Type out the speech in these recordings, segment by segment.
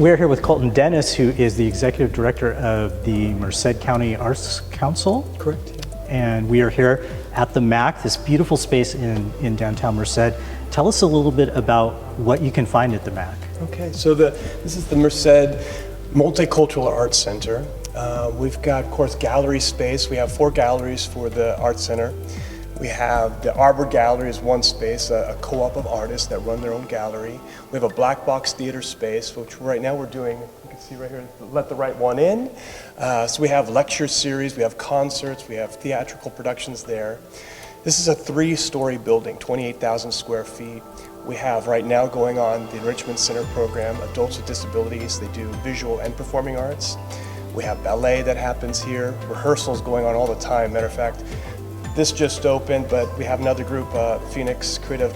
We're here with Colton Dennis, who is the Executive Director of the Merced County Arts Council. Correct. Yeah. And we are here at the MAC, this beautiful space in downtown Merced. Tell us a little bit about what you can find at the MAC. Okay, so this is the Merced Multicultural Arts Center. We've got, of course, gallery space. We have 4 galleries for the Arts Center. We have the Arbor Gallery is one space, a co-op of artists that run their own gallery. We have a black box theater space, which right now we're doing, you can see right here, Let the Right One In. So we have lecture series, we have concerts, we have theatrical productions there. This is a 3-story building, 28,000 square feet. We have right now going on the Enrichment Center program, adults with disabilities. They do visual and performing arts. We have ballet that happens here, rehearsals going on all the time. Matter of fact, this just opened, but we have another group, Phoenix Creative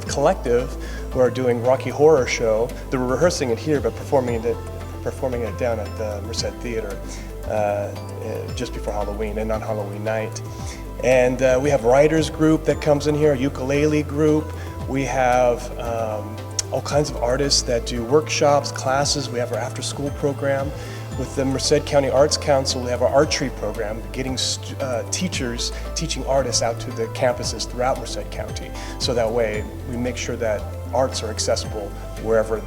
Collective, who are doing Rocky Horror Show. They're rehearsing it here, but performing it down at the Merced Theater just before Halloween and on Halloween night. And we have writers group that comes in here, a ukulele group. We have all kinds of artists that do workshops, classes. We have our after-school program. With the Merced County Arts Council, we have our archery program, getting teachers teaching artists out to the campuses throughout Merced County. So that way, we make sure that arts are accessible wherever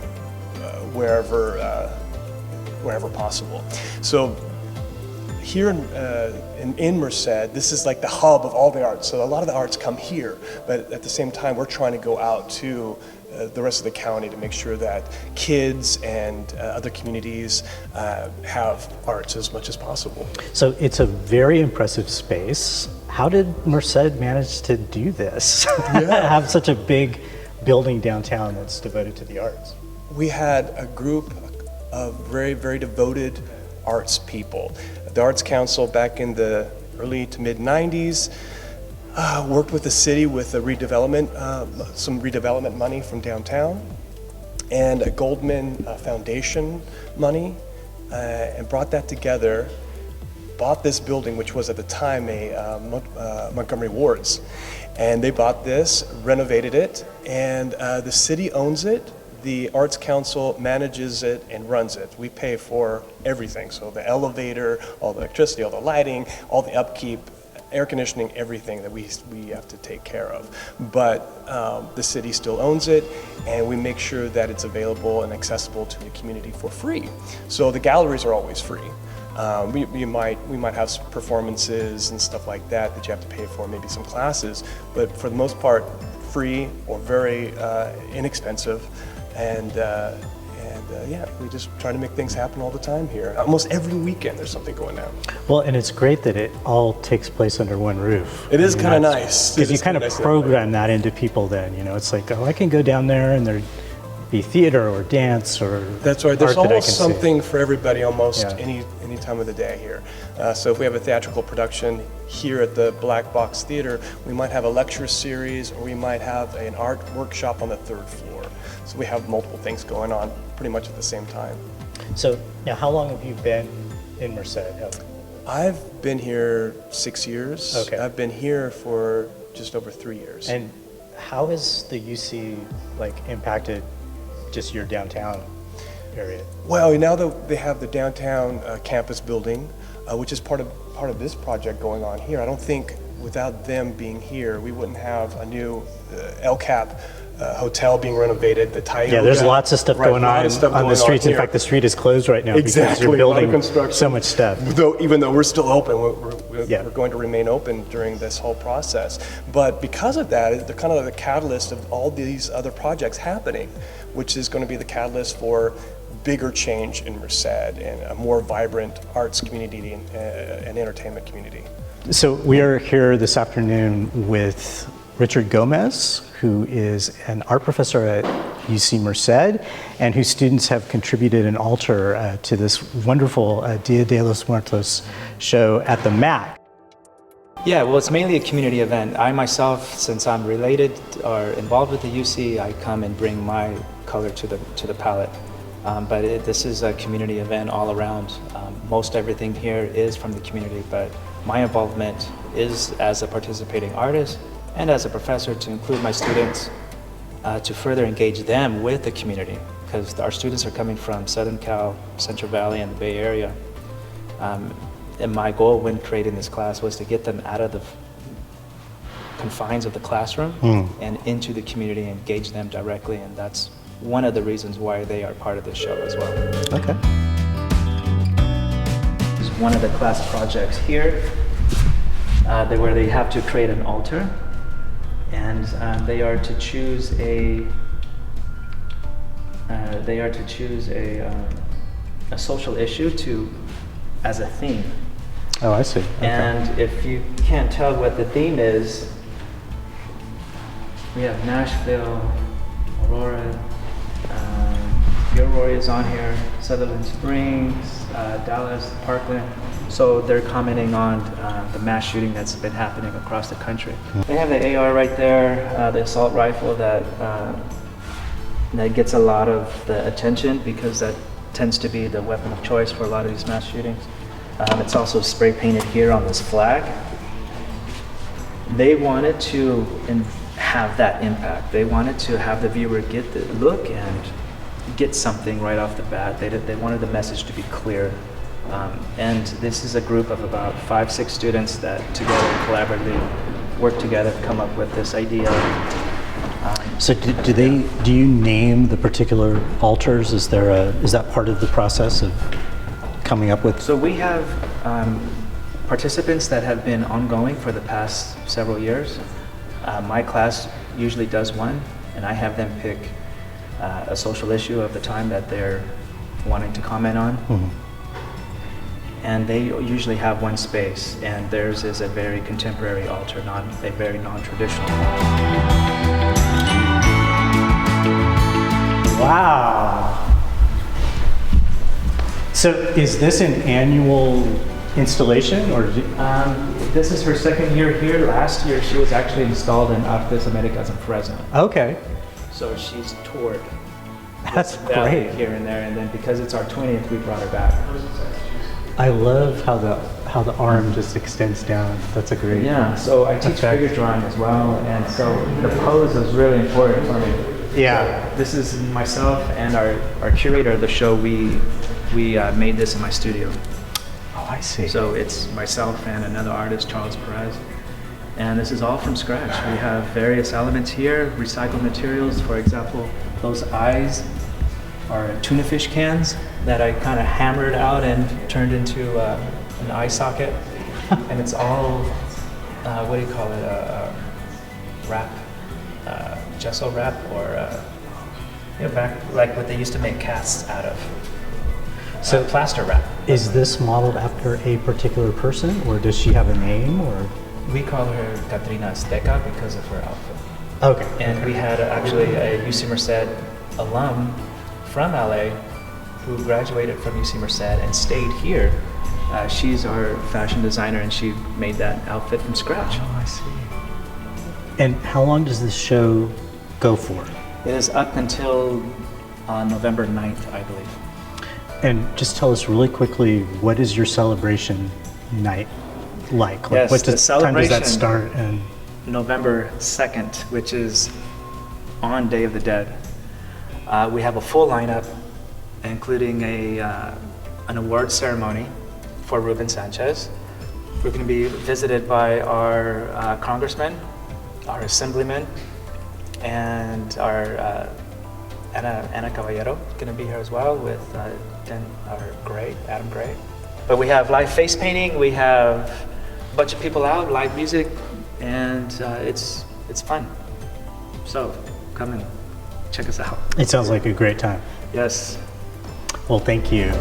possible. So here in Merced, this is like the hub of all the arts. So a lot of the arts come here, but at the same time, we're trying to go out to the rest of the county to make sure that kids and other communities have arts as much as possible. So it's a very impressive space. How did Merced manage to do this? Yeah. Have such a big building downtown that's devoted to the arts? We had a group of very, very devoted arts people. The Arts Council back in the early to mid 90s worked with the city with a redevelopment, some redevelopment money from downtown and a Goldman Foundation money, and brought that together, bought this building, which was at the time a Montgomery Ward's. And they bought this, renovated it, and the city owns it. The Arts Council manages it and runs it. We pay for everything, so the elevator, all the electricity, all the lighting, all the upkeep, air conditioning, everything that we have to take care of. But the city still owns it, and we make sure that it's available and accessible to the community for free. So the galleries are always free. We might have some performances and stuff like that you have to pay for, maybe some classes, but for the most part, free or very inexpensive. And yeah, we just try to make things happen all the time here. Almost every weekend there's something going on. Well, and it's great that it all takes place under one roof. It is kind of nice. Because you kind of program that into people then, you know, it's like, oh, I can go down there and there'd be theater or dance or That's right, there's art almost something for everybody almost Yeah. any time of the day here. So if we have a theatrical production here at the Black Box Theater, we might have a lecture series or we might have an art workshop on the 3rd floor. So we have multiple things going on pretty much at the same time. So now how long have you been in Merced? I've been here 6 years. Okay. I've been here for just over 3 years. And how has the UC like impacted just your downtown area? Well, now that they have the downtown campus building, which is part of this project going on here, I don't think without them being here, we wouldn't have a new LCAP hotel being renovated, the Taiga. Yeah, there's lots of stuff going on the streets. In fact, the street is closed right now because you're building so much stuff. Even though we're still open, we're going to remain open during this whole process. But because of that, they're kind of the catalyst of all these other projects happening, which is going to be the catalyst for bigger change in Merced and a more vibrant arts community and entertainment community. So we are here this afternoon with Richard Gomez, who is an art professor at UC Merced and whose students have contributed an altar to this wonderful Dia de los Muertos show at the MAC. Yeah, well, it's mainly a community event. I myself, since I'm related or involved with the UC, I come and bring my color to the palette. But this is a community event all around. Most everything here is from the community, but my involvement is as a participating artist and as a professor to include my students to further engage them with the community. because our students are coming from Southern Cal, Central Valley, and the Bay Area. And my goal when creating this class was to get them out of the confines of the classroom and into the community, and engage them directly, and that's one of the reasons why they are part of this show as well. Okay. One of the class projects here, where they have to create an altar, and they are to choose a social issue as a theme. Oh, I see. Okay. And if you can't tell what the theme is, we have Nashville, Aurora, Gilroy is on here, Sutherland Springs, Dallas, Parkland. So they're commenting on the mass shooting that's been happening across the country. They have the AR right there, the assault rifle that gets a lot of the attention because that tends to be the weapon of choice for a lot of these mass shootings. It's also spray painted here on this flag. They wanted to have that impact. They wanted to have the viewer get the look and get something right off the bat. They wanted the message to be clear. And this is a group of about 5-6 students that together collaboratively work together to come up with this idea. So do you name the particular altars? Is that part of the process of coming up with? So we have participants that have been ongoing for the past several years. My class usually does one, and I have them pick a social issue of the time that they're wanting to comment on. And they usually have one space, and theirs is a very contemporary altar, a very non-traditional. Wow. So is this an annual installation, or? This is her second year here. Last year she was actually installed in Artes Americas in Fresno. Okay. So she's toured. That's the valley great. Here and there, and then because it's our 20th, we brought her back. I love how the arm just extends down. That's a great. Yeah. So I teach effect. figure drawing as well, and so the pose is really important for me. Yeah. So this is myself and our curator of the show. We made this in my studio. Oh, I see. So it's myself and another artist, Charles Perez. And this is all from scratch. We have various elements here, recycled materials. For example, those eyes are tuna fish cans that I kind of hammered out and turned into an eye socket. And it's all, what do you call it, wrap, gesso wrap, or back like what they used to make casts out of. So plaster wrap. Is this modeled after a particular person, or does she have a name, or? We call her Katrina Azteca because of her outfit. Okay. And we had actually a UC Merced alum from LA who graduated from UC Merced and stayed here. She's our fashion designer, and she made that outfit from scratch. Oh, I see. And how long does this show go for? It is up until November 9th, I believe. And just tell us really quickly, what is your celebration night like? Yes, what the time does that celebration- start? And November 2nd, which is on Day of the Dead. We have a full lineup, including an award ceremony for Ruben Sanchez. We're going to be visited by our congressman, our assemblyman, and our Ana Caballero going to be here as well with Adam Gray. But we have live face painting, we have a bunch of people out, live music, and it's fun. So come and check us out. it sounds like a great time. Yes. Well, thank you.